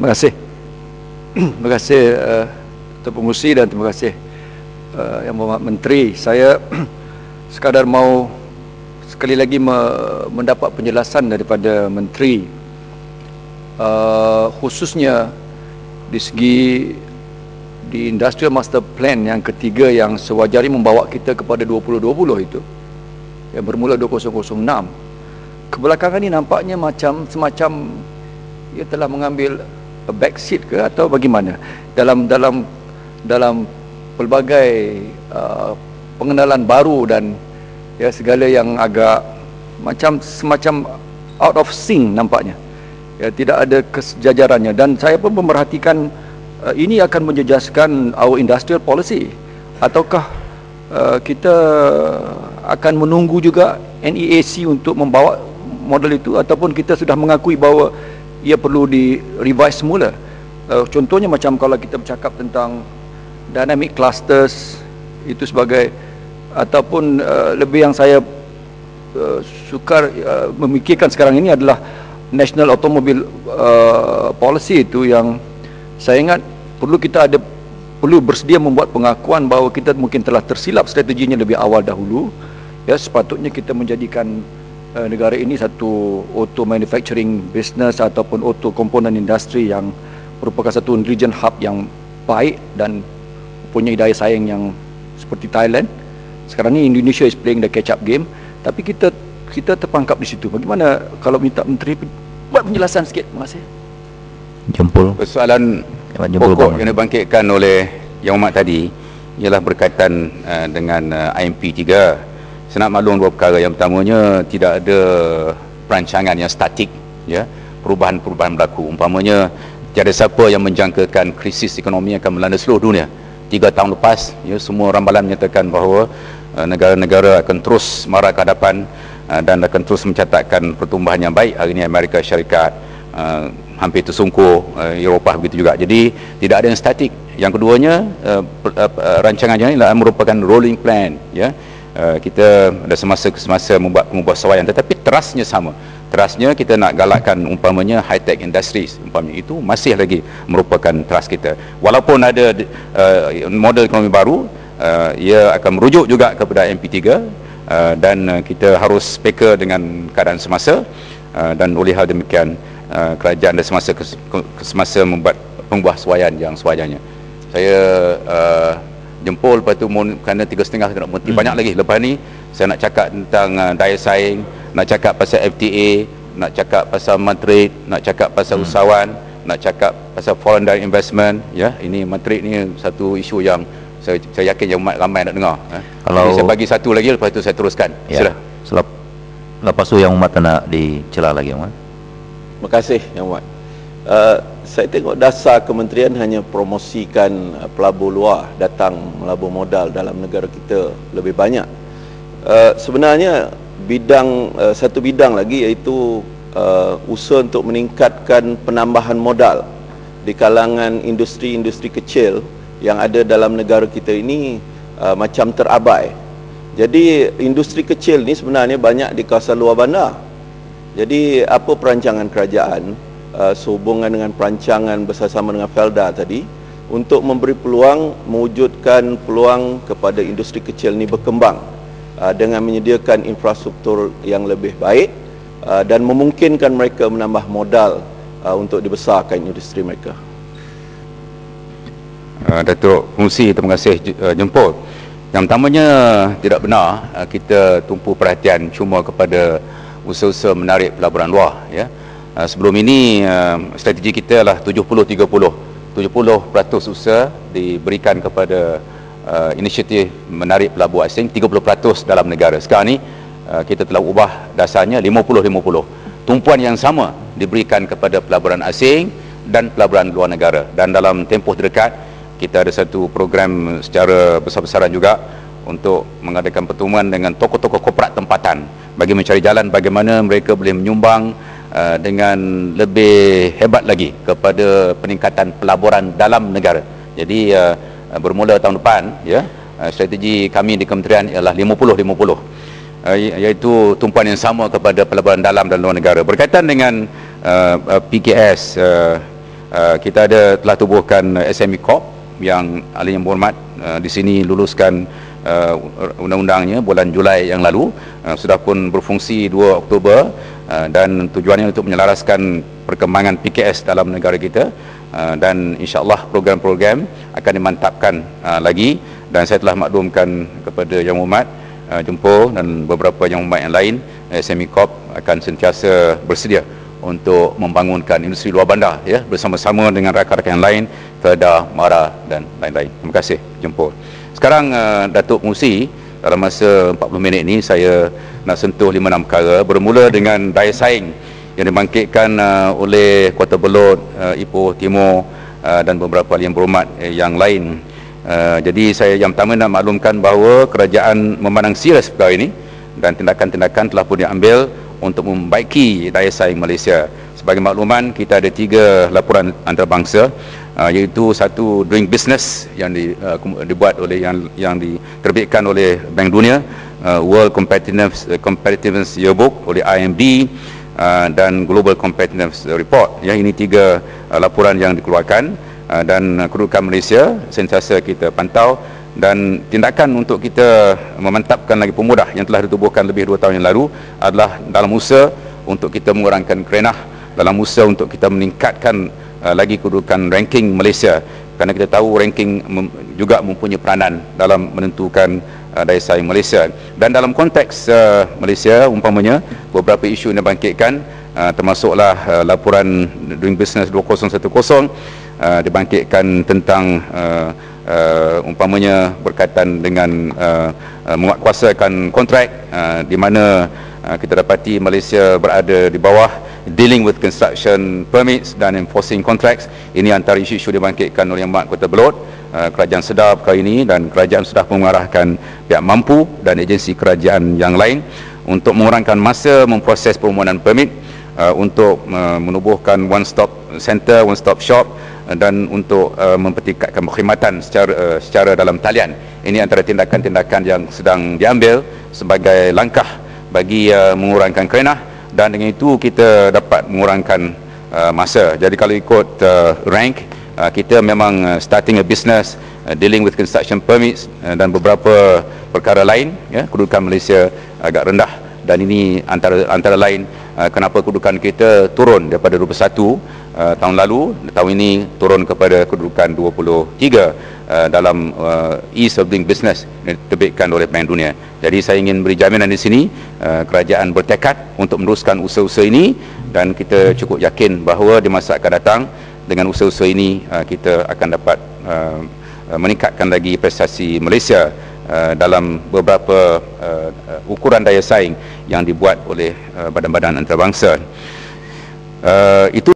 Terima kasih. Terima kasih Tuan Pengerusi dan terima kasih Yang Berhormat Menteri. Saya sekadar mau sekali lagi mendapat penjelasan daripada Menteri, khususnya di segi di Industrial Master Plan yang ketiga yang sewajarnya membawa kita kepada 2020 itu, yang bermula 2006. Kebelakangan ini nampaknya semacam ia telah mengambil backseat ke atau bagaimana dalam pelbagai pengenalan baru dan segala yang agak semacam out of sync nampaknya. Tidak ada kesejajarannya, dan saya pun memerhatikan ini akan menjejaskan our industrial policy, ataukah kita akan menunggu juga NEAC untuk membawa model itu, ataupun kita sudah mengakui bahawa ia perlu di-revise semula. Contohnya macam kalau kita bercakap tentang dynamic clusters itu sebagai, ataupun lebih yang saya sukar memikirkan sekarang ini adalah National Automobile Policy itu, yang saya ingat perlu bersedia membuat pengakuan bahawa kita mungkin telah tersilap strateginya lebih awal dahulu. Sepatutnya kita menjadikan negara ini satu auto manufacturing business ataupun auto komponen industri yang merupakan satu region hub yang baik dan punya daya saing yang seperti Thailand. Sekarang ni Indonesia is playing the catch up game, tapi kita terperangkap di situ. Bagaimana kalau minta Menteri buat penjelasan sikit? Terima kasih. Jempol. Persoalan pokok yang dibangkitkan oleh Yang Amat tadi ialah berkaitan dengan IMP 3. Saya nak maklum dua perkara. Yang pertamanya, tidak ada perancangan yang statik, perubahan-perubahan berlaku. Umpamanya, tiada siapa yang menjangkakan krisis ekonomi akan melanda seluruh dunia. 3 tahun lepas, semua rambalan menyatakan bahawa negara-negara akan terus marah ke hadapan dan akan terus mencatatkan pertumbuhan yang baik. Hari ini Amerika Syarikat hampir tersungkur, Eropah begitu juga. Jadi tidak ada yang statik. Yang keduanya, rancangan ini adalah merupakan rolling plan. Kita ada semasa ke semasa membuat pengubahan, tetapi terasnya sama. Terasnya kita nak galakkan umpamanya high-tech industries, umpamanya itu masih lagi merupakan teras kita. Walaupun ada model ekonomi baru, ia akan merujuk juga kepada MP3, dan kita harus peka dengan keadaan semasa, dan oleh hal demikian kerajaan ada semasa ke semasa membuat pengubahan yang sewajarnya. Saya jempol, lepas tu kerana 3.5 kena berhenti banyak lagi. Lepas ni saya nak cakap tentang daya saing, nak cakap pasal FTA, nak cakap pasal Madrid, nak cakap pasal usahawan, nak cakap pasal foreign direct investment. Ini Madrid ni satu isu yang saya yakin yang ramai nak dengar. Kalau saya bagi satu lagi, lepas tu saya teruskan. Sila. Lepas tu Yang Amat nak dicela lagi, Yang Amat. Terima kasih Yang Amat. Saya tengok dasar kementerian hanya promosikan pelabur luar datang melabur modal dalam negara kita lebih banyak. Sebenarnya satu bidang lagi, iaitu usaha untuk meningkatkan penambahan modal di kalangan industri-industri kecil yang ada dalam negara kita ini macam terabai. Jadi industri kecil ni sebenarnya banyak di kawasan luar bandar. Jadi apa perancangan kerajaan sehubungan dengan perancangan bersama dengan Felda tadi untuk memberi peluang, mewujudkan peluang kepada industri kecil ini berkembang dengan menyediakan infrastruktur yang lebih baik dan memungkinkan mereka menambah modal untuk dibesarkan industri mereka. Datuk Pengerusi, terima kasih jempol. Yang pertamanya, tidak benar kita tumpu perhatian cuma kepada usaha-usaha menarik pelaburan luar. Sebelum ini strategi kita adalah 70-30. 70% usaha diberikan kepada inisiatif menarik pelabur asing, 30% dalam negara. Sekarang ni kita telah ubah dasarnya 50-50. Tumpuan yang sama diberikan kepada pelaburan asing dan pelaburan luar negara. Dan dalam tempoh terdekat kita ada satu program secara besar-besaran juga untuk mengadakan pertemuan dengan tokoh-tokoh korporat tempatan bagi mencari jalan bagaimana mereka boleh menyumbang dengan lebih hebat lagi kepada peningkatan pelaburan dalam negara. Jadi bermula tahun depan, strategi kami di kementerian ialah 50-50, iaitu tumpuan yang sama kepada pelaburan dalam dan luar negara. Berkaitan dengan PKS, Kita telah tubuhkan SME Corp yang ahli yang berhormat di sini luluskan undang-undangnya bulan Julai yang lalu, sudah pun berfungsi 2 Oktober, dan tujuannya untuk menyelaraskan perkembangan PKS dalam negara kita, dan insya-Allah program-program akan dimantapkan lagi, dan saya telah maklumkan kepada Yang Berhormat Jempol dan beberapa Yang Berhormat yang lain, SME Corp akan sentiasa bersedia untuk membangunkan industri luar bandar ya, bersama-sama dengan rakan-rakan yang lain, Kedah, Mara dan lain-lain. Terima kasih Jempol. Sekarang Datuk Pengerusi, dalam masa 40 minit ini saya nak sentuh 5-6 perkara, bermula dengan daya saing yang dibangkitkan oleh Kota Belud, Ipoh Timur dan beberapa yang berhormat yang lain. Jadi saya yang pertama nak maklumkan bahawa kerajaan memandang serius perkara ini, dan tindakan-tindakan telah pun diambil untuk membaiki daya saing Malaysia. Sebagai makluman, kita ada 3 laporan antarabangsa, iaitu satu doing business yang dibuat oleh yang diterbitkan oleh Bank Dunia, World Competitiveness Yearbook oleh IMD, dan Global Competitiveness Report. Ya, ini 3 laporan yang dikeluarkan, dan kedudukan Malaysia sentiasa kita pantau, dan tindakan untuk kita memantapkan lagi pemuda yang telah ditubuhkan lebih 2 tahun yang lalu adalah dalam usaha untuk kita mengurangkan kerenah, dalam usaha untuk kita meningkatkan lagi kedudukan ranking Malaysia, kerana kita tahu ranking juga mempunyai peranan dalam menentukan daya saing Malaysia. Dan dalam konteks Malaysia, umpamanya beberapa isu yang dibangkitkan, termasuklah laporan Doing Business 2010 dibangkitkan tentang umpamanya berkaitan dengan menguatkuasakan kontrak, di mana kita dapati Malaysia berada di bawah dealing with construction permits dan enforcing contracts. Ini antara isu-isu dibangkitkan oleh Yang Berhormat Kota Belud. Kerajaan sedar perkara ini, dan kerajaan sudah mengarahkan pihak mampu dan agensi kerajaan yang lain untuk mengurangkan masa memproses permohonan permit, untuk menubuhkan one stop center, one stop shop, dan untuk mempertingkatkan perkhidmatan secara dalam talian. Ini antara tindakan-tindakan yang sedang diambil sebagai langkah bagi mengurangkan kerenah, dan dengan itu kita dapat mengurangkan masa. Jadi kalau ikut rank, kita memang starting a business, dealing with construction permits, dan beberapa perkara lain, ya, kedudukan Malaysia agak rendah, dan ini antara lain kenapa kedudukan kita turun daripada 21 tahun lalu, tahun ini turun kepada kedudukan 23 dalam Ease of Doing Business yang diterbitkan oleh Bank Dunia. Jadi saya ingin beri jaminan di sini, kerajaan bertekad untuk meneruskan usaha-usaha ini, dan kita cukup yakin bahawa di masa akan datang dengan usaha-usaha ini kita akan dapat meningkatkan lagi prestasi Malaysia dalam beberapa ukuran daya saing yang dibuat oleh badan-badan antarabangsa. Itu